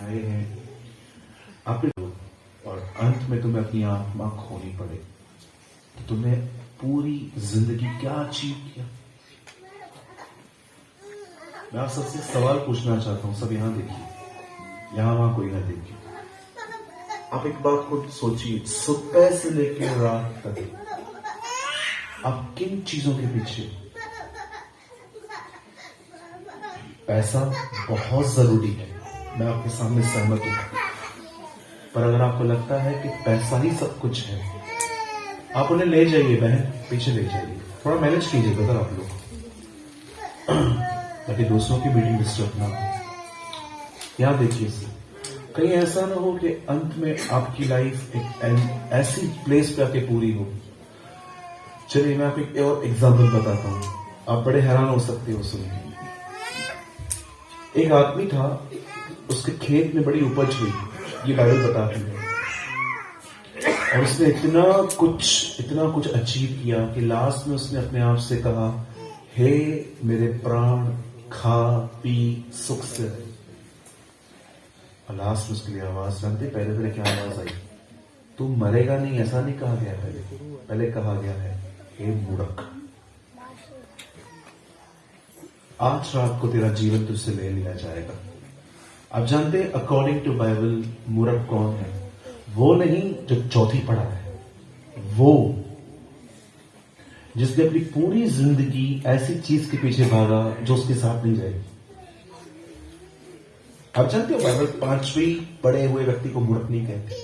खाए हैं आपने, और अंत में तुम्हें अपनी आत्मा खोनी पड़े, तो तुमने पूरी जिंदगी क्या अचीव किया? मैं आप सबसे सवाल पूछना चाहता हूं, सब यहां देखिए, यहां वहां कोई ना देखिए। आप एक बात को सोचिए, सुबह से लेकर रात तक आप किन चीजों के पीछे? पैसा बहुत जरूरी है, मैं आपके सामने सहमत हूं, पर अगर आपको लगता है कि पैसा ही सब कुछ है, आप उन्हें ले जाइए बहन, पीछे ले जाइए, थोड़ा मैनेज कीजिए ब्रदर आप लोग, ताकि दूसरों की मीटिंग डिस्टर्ब ना हो। यहां देखिए, कहीं ऐसा ना हो कि अंत में आपकी लाइफ एक ऐसी प्लेस पे आके पूरी हो। चलिए मैं आपको एक और एग्जाम्पल बताता हूं, आप बड़े हैरान हो सकते हो सुन के। एक आदमी था, उसके खेत में बड़ी उपज हुई, ये बाइबल बताती है, और उसने इतना कुछ अचीव किया कि लास्ट में उसने अपने आप से कहा, हे मेरे प्राण, खा पी सुख से रहे। और लास्ट में उसके लिए आवाज जानते पहले पहले क्या आवाज आई? तू मरेगा नहीं, ऐसा नहीं कहा गया, पहले कहा गया है, हे मूर्ख, आज रात को तेरा जीवन तुझसे ले लिया जाएगा। आप जानते हैं अकॉर्डिंग टू बाइबल मूर्ख कौन है? वो नहीं जो चौथी पढ़ा है, वो जिसने अपनी पूरी जिंदगी ऐसी चीज के पीछे भागा जो उसके साथ नहीं जाएगी। आप जानते हो बाइबल पांचवी पढ़े हुए व्यक्ति को मूर्ख नहीं कहते,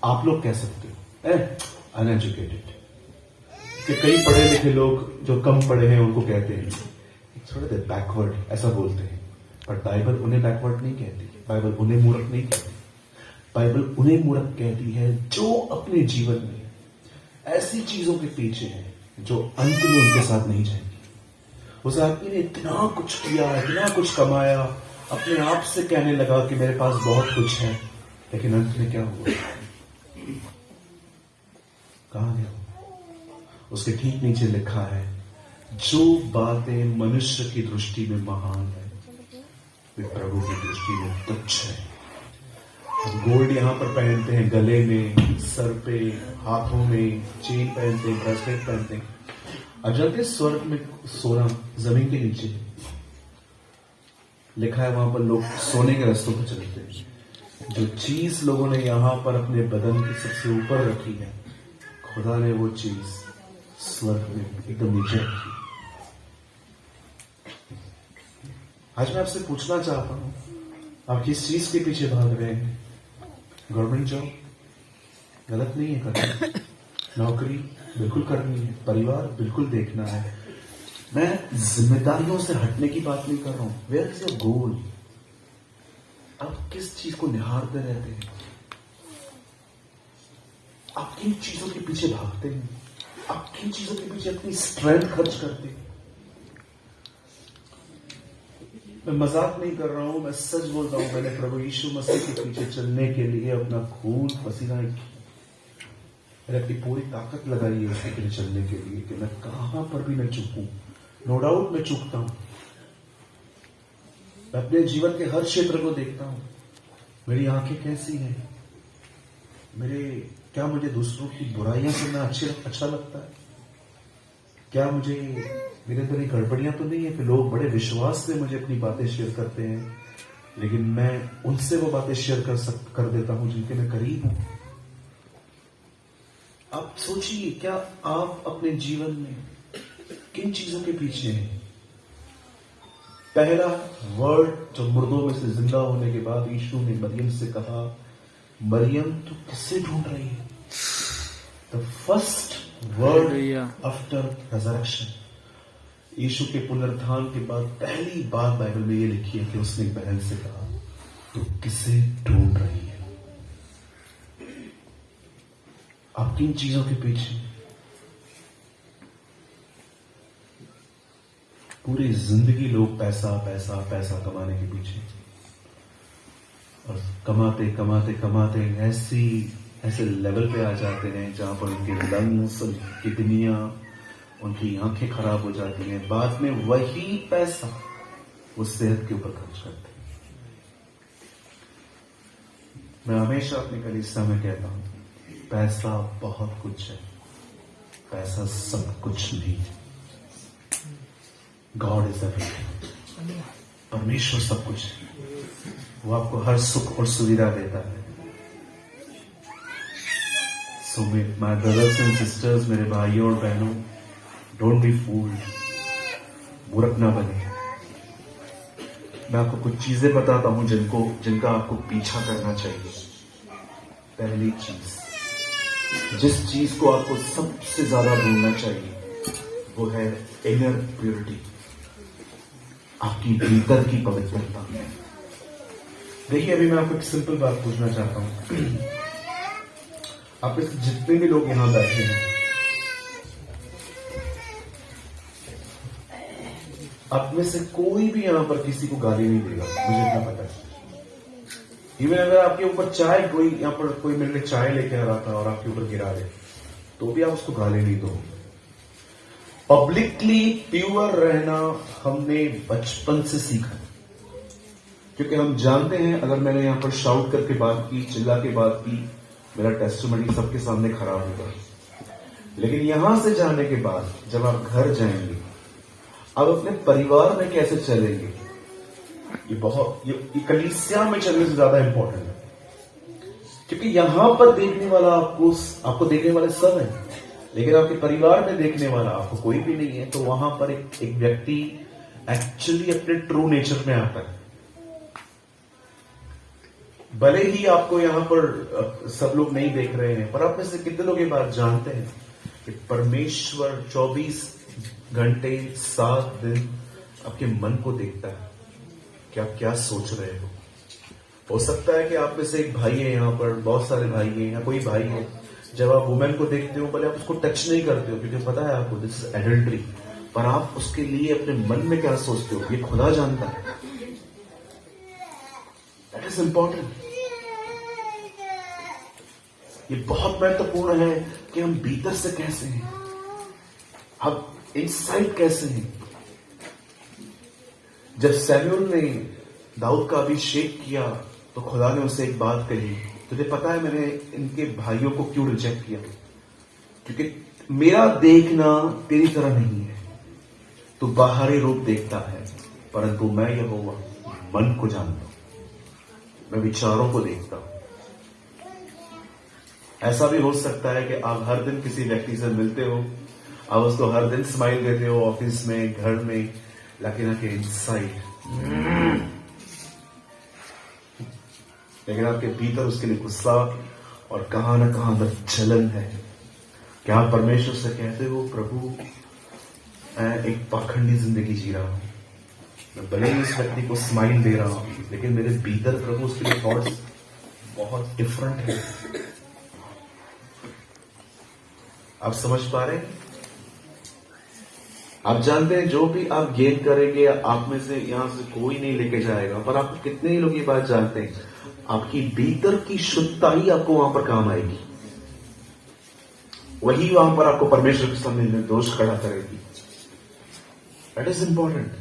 आप लोग कह सकते हो अनएजुकेटेड, कि कई पढ़े लिखे लोग जो कम पढ़े हैं उनको कहते हैं थोड़े देर बैकवर्ड, ऐसा बोलते हैं, पर बाइबल उन्हें बैकवर्ड नहीं कहती, बाइबल उन्हें मूर्ख नहीं कहती, बाइबल उन्हें मूर्ख कहती है जो अपने जीवन में ऐसी चीजों के पीछे है जो अंत में उनके साथ नहीं जाएगी। उस आदमी ने इतना कुछ किया, इतना कुछ कमाया, अपने आप से कहने लगा कि मेरे पास बहुत कुछ है, लेकिन अंत में क्या हुआ? कहां गया? उसके ठीक नीचे लिखा है, जो बातें मनुष्य की दृष्टि में महान है वे प्रभु की दृष्टि में तुच्छ है। हम गोल्ड यहां पर पहनते हैं, गले में, सर पे, हाथों में चेन पहनते हैं, ब्रेसलेट पहनते हैं, अजंते स्वर्ग में सोना जमीन के नीचे लिखा है, वहां पर लोग सोने के रास्तों पर चलते हैं। जो चीज लोगों ने यहां पर अपने बदन के सबसे ऊपर रखी है, खुदा ने वो चीज स्वर्ग में एकदम नीचे रखी। आज मैं आपसे पूछना चाहता हूं, आप किस चीज के पीछे भाग रहे हैं? गवर्नमेंट जॉब गलत नहीं है करना, नौकरी बिल्कुल करनी है, परिवार बिल्कुल देखना है, मैं जिम्मेदारियों से हटने की बात नहीं कर रहा हूं। Where is your goal? आप किस चीज को निहारते रहते हैं? आप किन चीजों के पीछे भागते हैं? आप किन चीजों के पीछे अपनी स्ट्रेंथ खर्च करते हैं? मैं मजाक नहीं कर रहा हूं, मैं सच बोल रहा हूं। मैंने प्रभु यीशु मसीह के पीछे चलने के लिए अपना खून पसीना, मैंने अपनी पूरी ताकत लगाई है उसके पीछे चलने के लिए कि मैं कहां पर भी न चूकूं। नो डाउट मैं चूकता हूं, मैं अपने जीवन के हर क्षेत्र को देखता हूं। मेरी आंखें कैसी हैं? क्या मुझे दूसरों की बुराइयां सुनना अच्छा लगता है? क्या मुझे मेरे अंदर एक गड़बड़ियां तो नहीं है कि लोग बड़े विश्वास से मुझे अपनी बातें शेयर करते हैं, लेकिन मैं उनसे वो बातें शेयर कर देता हूं जिनके मैं करीब हूं। आप सोचिए, क्या आप अपने जीवन में किन चीजों के पीछे हैं? पहला वर्ड जो मुर्दों में से जिंदा होने के बाद यीशु ने मरियम से कहा, मरियम तू किससे ढूंढ रही है? The first word after resurrection, यीशु के पुनरुत्थान के बाद पहली बात बाइबल में ये लिखी है कि उसने एक बहन से कहा, तू किसे ढूंढ रही है? आप किन चीजों के पीछे? पूरी जिंदगी लोग पैसा पैसा पैसा कमाने के पीछे, और कमाते कमाते कमाते ऐसे लेवल पे आ जाते हैं जहां पर उनके लंग्स, किडनियां, उनकी आंखें खराब हो जाती हैं। बाद में वही पैसा वो सेहत के ऊपर खर्च करते हैं। मैं हमेशा अपने कलीसिया में कहता हूं, पैसा बहुत कुछ है, पैसा सब कुछ नहीं है। God is everything. परमेश्वर सब कुछ है। वो आपको हर सुख और सुविधा देता है। So my brothers and sisters, मेरे भाइयों और बहनों, डोंट बी फूल्ड। मूर्ख ना बने। मैं आपको कुछ चीजें बताता हूं जिनका आपको पीछा करना चाहिए। पहली चीज, जिस चीज को आपको सबसे ज्यादा ढूंढना चाहिए, वो है इनर प्योरिटी, आपकी भीतर की पवित्रता। देखिए, अभी मैं आपको एक सिंपल बात पूछना चाहता हूं। आप में से जितने भी लोग यहां बैठे हैं, आप में से कोई भी यहां पर किसी को गाली नहीं देगा, मुझे इतना पता है। इवन अगर आपके ऊपर चाय, कोई यहां पर कोई मेरे लिए चाय लेके आ रहा था और आपके ऊपर गिरा दे, तो भी आप उसको गाली नहीं दो। पब्लिकली प्योर रहना हमने बचपन से सीखा, क्योंकि हम जानते हैं अगर मैंने यहां पर शाउट करके बात की, चिल्ला के बात की, मेरा टेस्टिमनी सबके सामने खराब होगा। लेकिन यहां से जाने के बाद जब आप घर जाएंगे, आप अपने परिवार में कैसे चलेंगे, ये कलीसिया में चलने से ज्यादा इंपॉर्टेंट है। क्योंकि यहां पर देखने वाला आपको देखने वाले सब हैं, लेकिन आपके परिवार में देखने वाला आपको कोई भी नहीं है। तो वहां पर एक व्यक्ति एक्चुअली अपने ट्रू नेचर में आता है। भले ही आपको यहां पर सब लोग नहीं देख रहे हैं, पर आप में से कितने लोग ये बात जानते हैं कि परमेश्वर 24 घंटे 7 दिन आपके मन को देखता है कि आप क्या सोच रहे हो सकता है कि आप में से एक भाई है, यहां पर बहुत सारे भाई हैं या कोई भाई है, जब आप वुमेन को देखते हो पहले आप उसको टच नहीं करते हो, क्योंकि पता है आपको दिस इज एडल्ट्री, पर आप उसके लिए अपने मन में क्या सोचते हो ये खुदा जानता है। That is important. ये बहुत महत्वपूर्ण है कि हम भीतर से कैसे हैं, हम इनसाइड कैसे हैं। जब सैमुअल ने दाऊद का अभिषेक किया तो खुदा ने उससे एक बात कही, तुझे पता है मैंने इनके भाइयों को क्यों रिजेक्ट किया? क्योंकि मेरा देखना तेरी तरह नहीं है। तू बाहरी रूप देखता है, परंतु मैं यहोवा मन को जानता हूं, मैं विचारों को देखता हूं। ऐसा भी हो सकता है कि आप हर दिन किसी व्यक्ति से मिलते हो, आप उसको हर दिन स्माइल देते हो, ऑफिस में, घर में, लेकिन आपके इनसाइड, लेकिन आपके भीतर उसके लिए गुस्सा और कहां ना कहां अंदर जलन है। क्या आप परमेश्वर से कहते हो, प्रभु मैं एक पाखंडी जिंदगी जी रहा हूं, मैं भले ही इस व्यक्ति को स्माइल दे रहा हूं, लेकिन मेरे भीतर प्रभु उसके लिए थॉट्स बहुत डिफरेंट है। आप समझ पा रहे हैं? आप जानते हैं जो भी आप गेन करेंगे, आप में से यहां से कोई नहीं लेके जाएगा, पर आप कितने ही लोग ये बात जानते हैं, आपकी भीतर की शुद्धता ही आपको वहां पर काम आएगी, वही वहां पर आपको परमेश्वर के सामने निर्दोष खड़ा करेगी। That is important.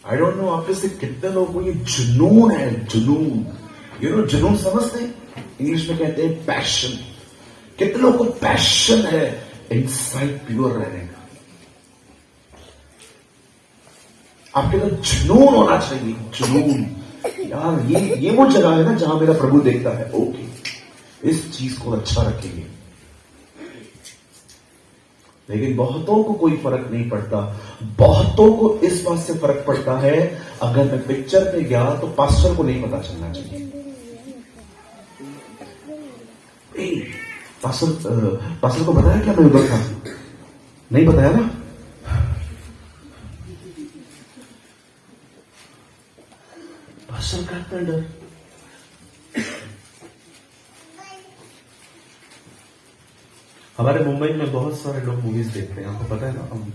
I don't know आप में से कितने लोगों को ये जुनून है, जुनून, जुनून समझते हैं? इंग्लिश में कहते हैं पैशन। कितने लोगों को पैशन है इनसाइड प्योर रहने का? आपके अंदर जुनून होना चाहिए, जुनून। यार ये वो जगह है ना जहां मेरा प्रभु देखता है, ओके इस चीज को अच्छा रखेंगे। लेकिन बहुतों को कोई फर्क नहीं पड़ता। बहुतों को इस बात से फर्क पड़ता है, अगर मैं पिक्चर पे गया तो पास्टर को नहीं पता चलना चाहिए। पास्टर को बताया क्या मैं उधर था? नहीं बताया ना? पास्टर का इतना डर। हमारे मुंबई में बहुत सारे लोग मूवीज देखते हैं, आपको पता है ना, हम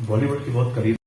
बॉलीवुड की बहुत करीब